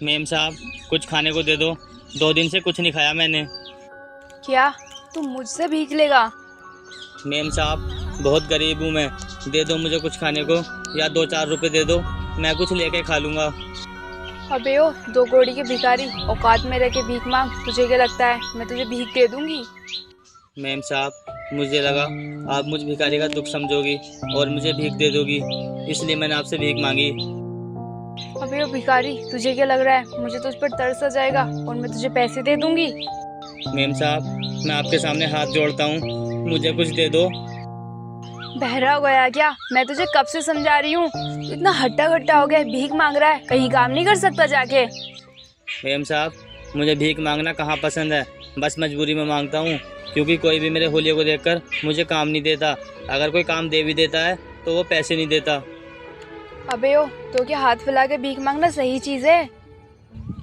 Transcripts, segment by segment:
Ma'am साहब, कुछ खाने को दे दो। 2 दिन से कुछ नहीं खाया मैंने। क्या तुम मुझसे भीख लेगा? मेम साहब, बहुत गरीब हूँ मैं। दे दो मुझे कुछ खाने को, या 2-4 रुपए दे दो, मैं कुछ लेके खा लूँगा। अबे ओ, 2 कौड़ी के भिखारी, औकात में रह के भीख मांग। तुझे क्या लगता है मैं तुझे भीख दे दूंगी? मेम साहब, मुझे लगा आप मुझ भिखारी का दुख समझोगी और मुझे भीख दे दोगी, इसलिए मैंने आपसे भीख मांगी। अबे ओ भिखारी, तुझे क्या लग रहा है मुझे तुझ पर तरस आ जाएगा और मैं तुझे पैसे दे दूंगी? मेम साहब, मैं आपके सामने हाथ जोड़ता हूँ, मुझे कुछ दे दो। बहरा हो गया क्या? मैं तुझे कब से समझा रही हूँ। तू इतना हट्टा कट्टा हो गया है, भीख मांग रहा है। कहीं काम नहीं कर सकता जाके? मेम साहब, मुझे भीख मांगना कहाँ पसंद है, बस मजबूरी में मांगता हूँ, क्योंकि कोई भी मेरे होलिये को देखकर मुझे काम नहीं देता। अगर कोई काम दे भी देता है तो वो पैसे नहीं देता। अबे ओ, तो क्या हाथ फैला के भीख मांगना सही चीज है?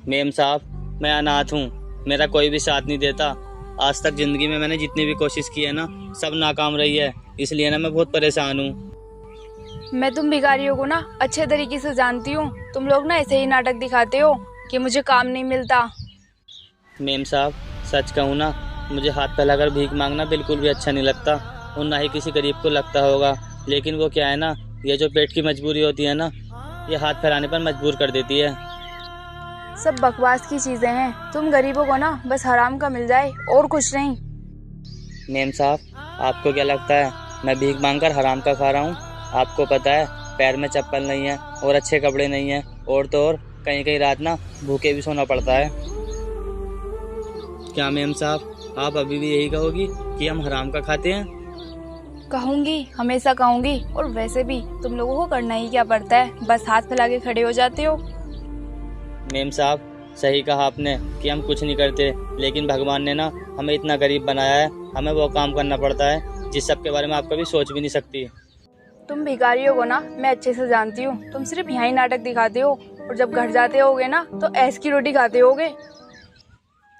मेम साहब, मैं अनाथ हूँ, मेरा कोई भी साथ नहीं देता। आज तक जिंदगी में मैंने जितनी भी कोशिश की है ना, सब नाकाम रही है, इसलिए ना मैं बहुत परेशान हूँ। मैं तुम भिखारियों को ना अच्छे तरीके से जानती हूँ। तुम लोग ना ऐसे ही नाटक दिखाते हो कि मुझे काम नहीं मिलता। मेम साहब, सच कहूँ ना, मुझे हाथ फैलाकर भीख मांगना बिल्कुल भी अच्छा नहीं लगता, और ना ही किसी गरीब को लगता होगा। लेकिन वो क्या है ना, ये जो पेट की मजबूरी होती है ना, ये हाथ फैलाने पर मजबूर कर देती है। सब बकवास की चीजें हैं। तुम गरीबों को ना बस हराम का मिल जाए और कुछ नहीं। मेम साहब, आपको क्या लगता है मैं भीख मांगकर हराम का खा रहा हूँ? आपको पता है पैर में चप्पल नहीं है और अच्छे कपड़े नहीं हैं, और तो और कहीं कहीं रात ना भूखे भी सोना पड़ता है। क्या मेम साहब, आप अभी भी यही कहोगी कि हम हराम का खाते हैं? कहूंगी, हमेशा कहूंगी। और वैसे भी तुम लोगों को करना ही क्या पड़ता है, बस हाथ फैला के खड़े हो जाते हो। मेम साहब, सही कहा आपने कि हम कुछ नहीं करते, लेकिन भगवान ने ना हमें इतना गरीब बनाया है, हमें वो काम करना पड़ता है जिस सब के बारे में आप कभी सोच भी नहीं सकती। तुम भिखारियों को ना मैं अच्छे से जानती हूँ। तुम सिर्फ यहाँ ही नाटक दिखाते हो, और जब घर जाते होगे ना तो ऐस की रोटी खाते होगे।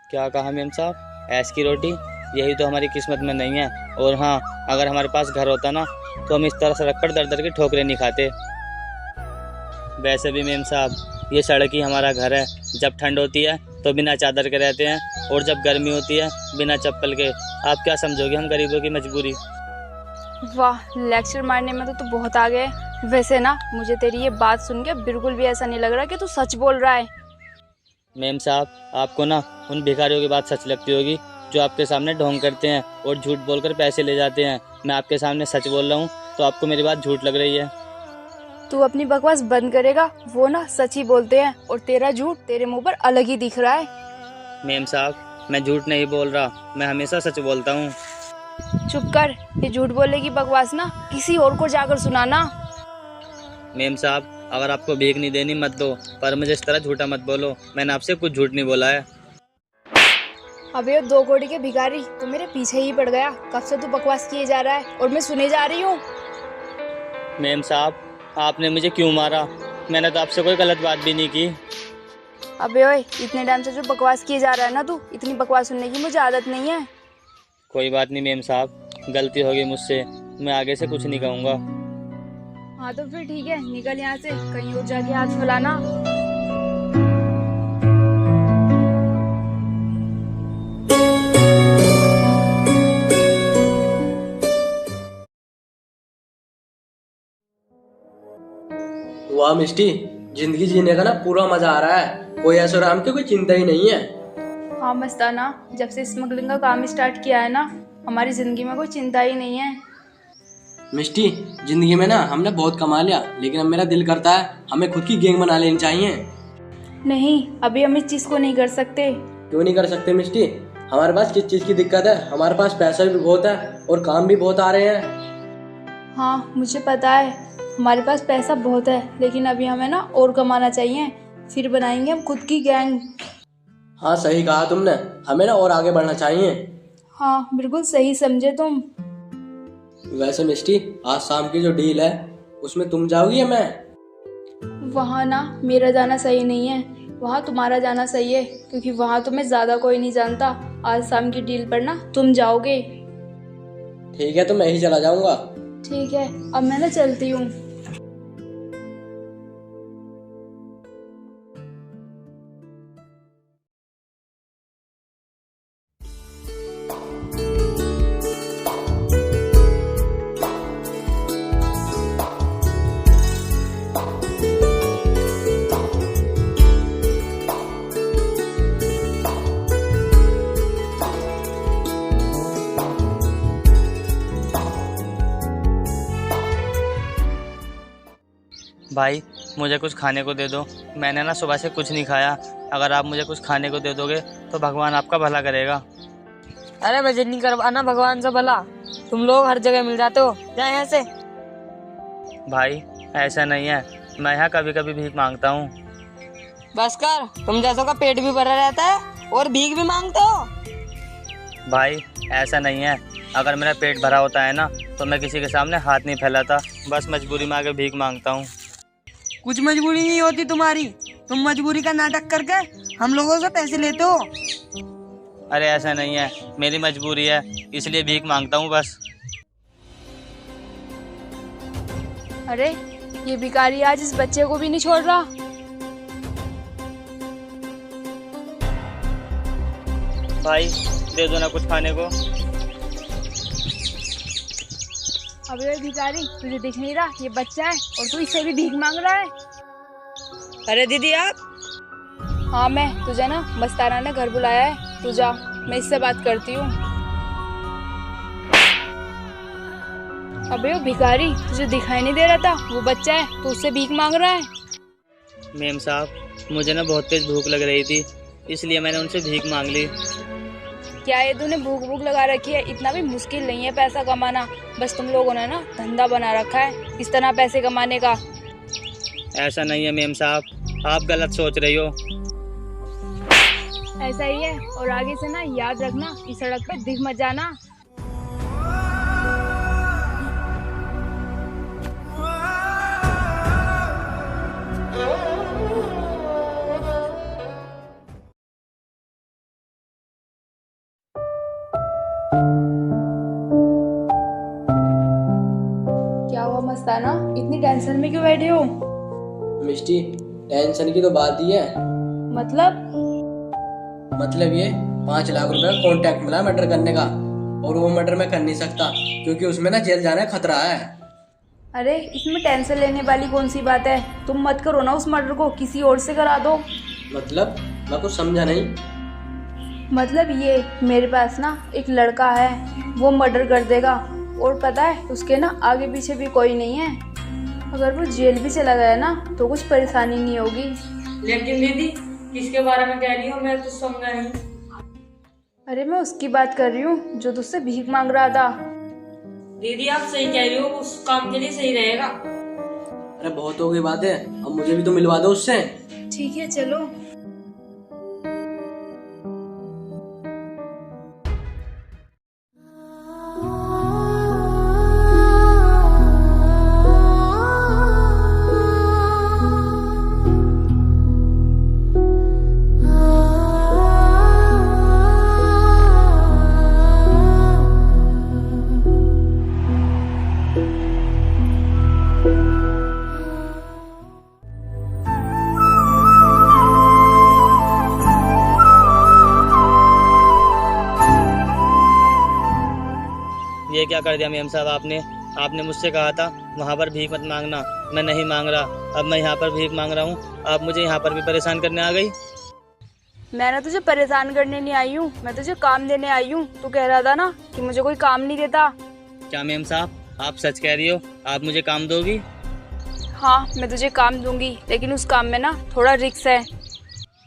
क्या कहा मेम साहब? ऐस की रोटी? यही तो हमारी किस्मत में नहीं है। और हाँ, अगर हमारे पास घर होता ना तो हम इस तरह से रखकर दर दर की ठोकरें नहीं खाते। वैसे भी मेम साहब, ये सड़क ही हमारा घर है। जब ठंड होती है तो बिना चादर के रहते हैं, और जब गर्मी होती है बिना चप्पल के। आप क्या समझोगे हम गरीबों की मजबूरी? वाह, लेक्चर मारने में तो तू बहुत आ गए। वैसे ना मुझे तेरी ये बात सुन के बिल्कुल भी ऐसा नहीं लग रहा कि तू सच बोल रहा है। मेम साहब, आपको ना उन भिखारियों की बात सच लगती होगी जो आपके सामने ढोंग करते हैं और झूठ बोलकर पैसे ले जाते हैं। मैं आपके सामने सच बोल रहा हूँ तो आपको मेरी बात झूठ लग रही है। तू अपनी बकवास बंद करेगा? वो ना सच ही बोलते हैं, और तेरा झूठ तेरे मुंह पर अलग ही दिख रहा है। मेम साहब, मैं झूठ नहीं बोल रहा, मैं हमेशा सच बोलता हूँ। चुप कर। ये झूठ बोलने की बकवास ना किसी और को जाकर सुनाना। मेम साहब, अगर आपको भीख नहीं देनी मत दो, पर मुझे इस तरह झूठा मत बोलो। मैंने आपसे कुछ झूठ नहीं बोला है। अबे 2 कौड़ी के भिखारी, तू मेरे पीछे ही पड़ गया। कब से तू बकवास किए जा रहा है और मैं सुने जा रही हूँ। मेम साहब, आपने मुझे क्यों मारा? मैंने तो आपसे कोई गलत बात भी नहीं की। अबे ओए, इतने टाइम से जो बकवास किए जा रहा है ना तू, इतनी बकवास सुनने की मुझे आदत नहीं है। कोई बात नहीं मेम साहब, गलती हो गई मुझसे, मैं आगे से कुछ नहीं कहूँगा। हाँ तो फिर ठीक है, निकल यहाँ से, कहीं और जाके हाथ फैलाना। वाह मिष्टी, जिंदगी जीने का ना पूरा मजा आ रहा है। कोई ऐसा आराम की कोई चिंता ही नहीं है। हाँ मस्ताना, जब से स्मगलिंग का काम स्टार्ट किया है ना, हमारी जिंदगी में कोई चिंता ही नहीं है। मिष्टी, जिंदगी में ना हमने बहुत कमा लिया, लेकिन अब मेरा दिल करता है हमें खुद की गैंग बना लेनी चाहिए। नहीं, अभी हम इस चीज को नहीं कर सकते। क्यों नहीं कर सकते मिष्टी? हमारे पास किस चीज की दिक्कत है? हमारे पास पैसा भी बहुत है और काम भी बहुत आ रहे हैं। हाँ मुझे पता है, हमारे पास पैसा बहुत है, लेकिन अभी हमें ना और कमाना चाहिए, फिर बनाएंगे हम खुद की गैंग। हाँ सही कहा तुमने, हमें ना और आगे बढ़ना चाहिए। हाँ बिल्कुल सही समझे तुम। वैसे मिष्टी, आज शाम की जो डील है उसमें तुम जाओगी या मैं? वहाँ ना मेरा जाना सही नहीं है, वहाँ तुम्हारा जाना सही है, क्योंकि वहाँ तुम्हें ज्यादा कोई नहीं जानता। आज शाम की डील पर ना तुम जाओगे। ठीक है, तो मैं ही चला जाऊंगा। ठीक है, अब मैं ना चलती हूँ। भाई मुझे कुछ खाने को दे दो, मैंने ना सुबह से कुछ नहीं खाया। अगर आप मुझे कुछ खाने को दे दोगे तो भगवान आपका भला करेगा। अरे मुझे नहीं करवाना भगवान से भला, तुम लोग हर जगह मिल जाते हो, जाए यहाँ से। भाई ऐसा नहीं है, मैं यहाँ कभी कभी भीख मांगता हूँ। बस कर, तुम जैसों का पेट भी भरा रहता है और भीख भी मांगते हो। भाई ऐसा नहीं है, अगर मेरा पेट भरा होता है ना तो मैं किसी के सामने हाथ नहीं फैलाता, बस मजबूरी में आके भीख मांगता हूँ। कुछ मजबूरी नहीं होती तुम्हारी, तुम मजबूरी का नाटक करके हम लोगों से पैसे लेते हो। अरे ऐसा नहीं है, मेरी मजबूरी है इसलिए भीख मांगता हूँ बस। अरे ये भिखारी आज इस बच्चे को भी नहीं छोड़ रहा। भाई दे दो ना कुछ खाने को। अबे भिखारी, तुझे दिख नहीं रहा ये बच्चा है और तू इससे भी भीख मांग रहा है? अरे दीदी आप। हाँ मैं, तुझे ना मस्ताना ने घर बुलाया है, तू जा, मैं इससे बात करती हूँ। अबे वो भिखारी, तुझे दिखाई नहीं दे रहा था वो बच्चा है, तू उससे भीख मांग रहा है? मेम साहब मुझे ना बहुत तेज भूख लग रही थी, इसलिए मैंने उनसे भीख मांग ली। क्या ये तूने भूख लगा रखी है? इतना भी मुश्किल नहीं है पैसा कमाना, बस तुम लोगों ने ना धंधा बना रखा है इस तरह पैसे कमाने का। ऐसा नहीं है मेम साहब, आप गलत सोच रही हो। ऐसा ही है, और आगे से ना याद रखना, इस सड़क पे दिख मत जाना। क्या हुआ मस्ताना, इतनी टेंशन में क्यों बैठे हो? मिष्टी, टेंशन की तो बात ही है। मतलब ये 5 लाख रुपए कॉन्ट्रैक्ट मिला मर्डर करने का, और वो मर्डर मैं कर नहीं सकता क्योंकि उसमें ना जेल जाने का खतरा है। अरे इसमें टेंशन लेने वाली कौन सी बात है? तुम मत करो ना उस मर्डर को, किसी और से करा दो। मतलब मैं कुछ समझा नहीं। मतलब ये, मेरे पास ना एक लड़का है, वो मर्डर कर देगा, और पता है उसके ना आगे पीछे भी कोई नहीं है। अगर वो जेल भी चला गया ना तो कुछ परेशानी नहीं होगी। लेकिन दीदी किसके बारे में कह रही हो, मैं कुछ समझा नहीं। अरे मैं उसकी बात कर रही हूँ जो तुझसे भीख मांग रहा था। दीदी आप सही कह रही हो, उस काम के लिए सही रहेगा। अरे बहुत हो गई बात है, अब मुझे भी तो मिलवा दो उससे। ठीक है चलो। ये क्या कर दिया मेम साहब आपने मुझसे कहा था वहाँ पर भीख मत मांगना, मैं नहीं मांग रहा, अब मैं यहाँ पर भीख मांग रहा हूँ, आप मुझे यहाँ पर भी परेशान करने आ गई। मैं तुझे परेशान करने नहीं आई हूँ, मैं तुझे काम देने आई हूँ। तू कह रहा था ना कि मुझे कोई काम नहीं देता। क्या मेम साहब आप सच कह रही हो, आप मुझे काम दोगी? हाँ मैं तुझे काम दूंगी, लेकिन उस काम में ना थोड़ा रिस्क है।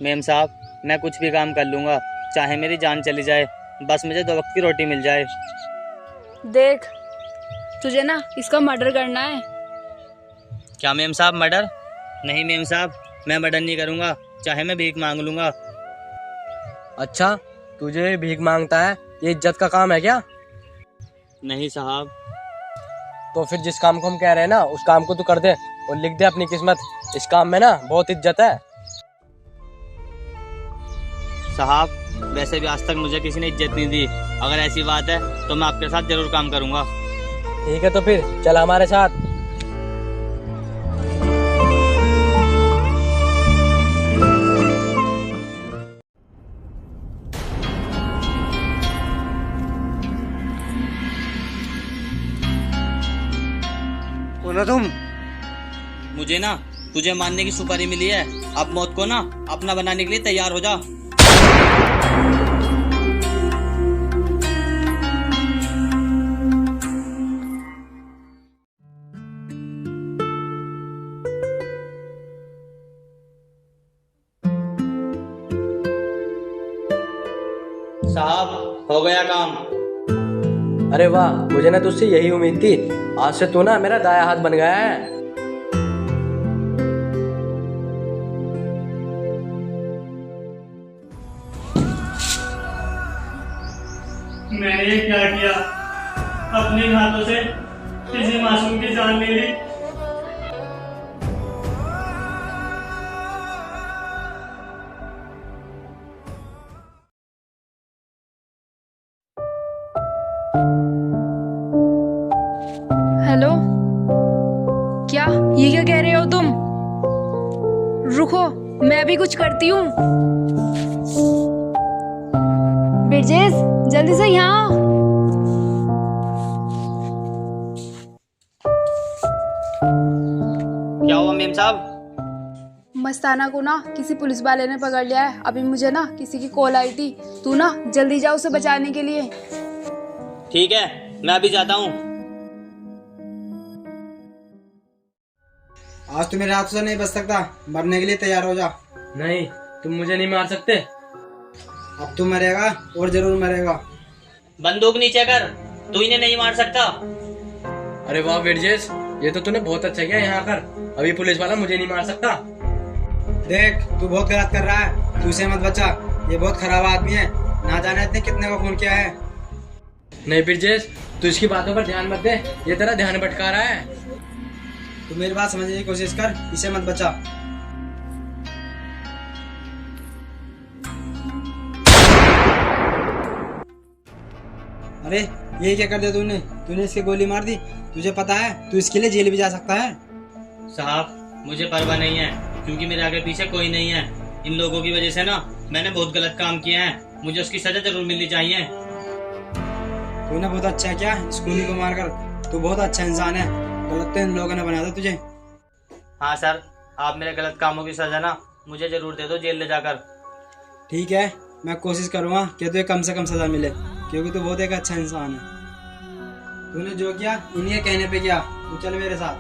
मेम साहब मैं कुछ भी काम कर लूँगा, चाहे मेरी जान चली जाए, बस मुझे 2 वक्त की रोटी मिल जाए। देख, तुझे ना इसका मर्डर करना है। क्या मेम साहब मर्डर? नहीं मेम साहब, मैं मर्डर नहीं करूँगा, चाहे मैं भीख मांग लूँगा। अच्छा, तुझे भीख मांगता है, ये इज्जत का काम है क्या? नहीं साहब। तो फिर जिस काम को हम कह रहे हैं ना उस काम को तू कर दे और लिख दे अपनी किस्मत। इस काम में ना बहुत इज्जत है। साहब वैसे भी आज तक मुझे किसी ने इज्जत नहीं दी, अगर ऐसी बात है तो मैं आपके साथ जरूर काम करूँगा। ठीक है तो फिर चल हमारे साथ। ना तुम मुझे ना तुझे मारने की सुपारी मिली है, अब मौत को ना अपना बनाने के लिए तैयार हो जा। साहब हो गया काम। अरे वाह, मुझे ना तुझसे यही उम्मीद थी। आज से तू ना मेरा दाया हाथ बन गया है। मैंने ये क्या किया? अपने हाथों से किसी मासूम की जान ले ली। हेलो, क्या ये क्या कह रहे हो तुम? रुको, मैं भी कुछ करती हूँ। ब्रिजेश, जल्दी से यहाँ आओ। क्या हुआ मेम साहब? मस्ताना को ना किसी पुलिस वाले ने पकड़ लिया है। अभी मुझे ना किसी की कॉल आई थी। तू ना जल्दी जा उसे बचाने के लिए। ठीक है, मैं अभी जाता हूँ। आज तू मेरे हाथ से नहीं बच सकता। मरने के लिए तैयार हो जा। नहीं, तुम मुझे नहीं मार सकते। अब तू मरेगा और जरूर मरेगा। बंदूक नीचे कर, तू इन्हें नहीं मार सकता। अरे वाह ब्रिजेश, ये तो तूने बहुत अच्छा किया यहाँ कर। अभी पुलिस वाला मुझे नहीं मार सकता। देख, तू बहुत गलत कर रहा है। तू इसे मत बचा, ये बहुत खराब आदमी है। ना जाने इसने कितने को खून किया है। नहीं ब्रिजेश, तू इसकी बातों पर ध्यान मत दे, ये तेरा ध्यान भटका रहा है। तू मेरी बात समझने की कोशिश कर, इसे मत बचा। अरे ये क्या कर दिया तूने? तूने इसकी गोली मार दी। तुझे पता है तू इसके लिए जेल भी जा सकता है। साहब मुझे परवाह नहीं है, क्योंकि मेरे आगे पीछे कोई नहीं है। इन लोगों की वजह से ना मैंने बहुत गलत काम किया है। मुझे उसकी सजा जरूर मिलनी चाहिए। तूने बहुत अच्छा किया इस खूनी को मारकर। तू बहुत अच्छा इंसान है। गलत तो इन लोगों ने बनाया था तुझे। हाँ सर, आप मेरे गलत कामों की सजा ना मुझे जरूर दे दो जेल ले जाकर। ठीक है, मैं कोशिश करूंगा कि तुझे कम से कम सजा मिले, क्योंकि तू बहुत एक अच्छा इंसान है। तूने जो किया इन्हीं के कहने पे किया। तू चल मेरे साथ।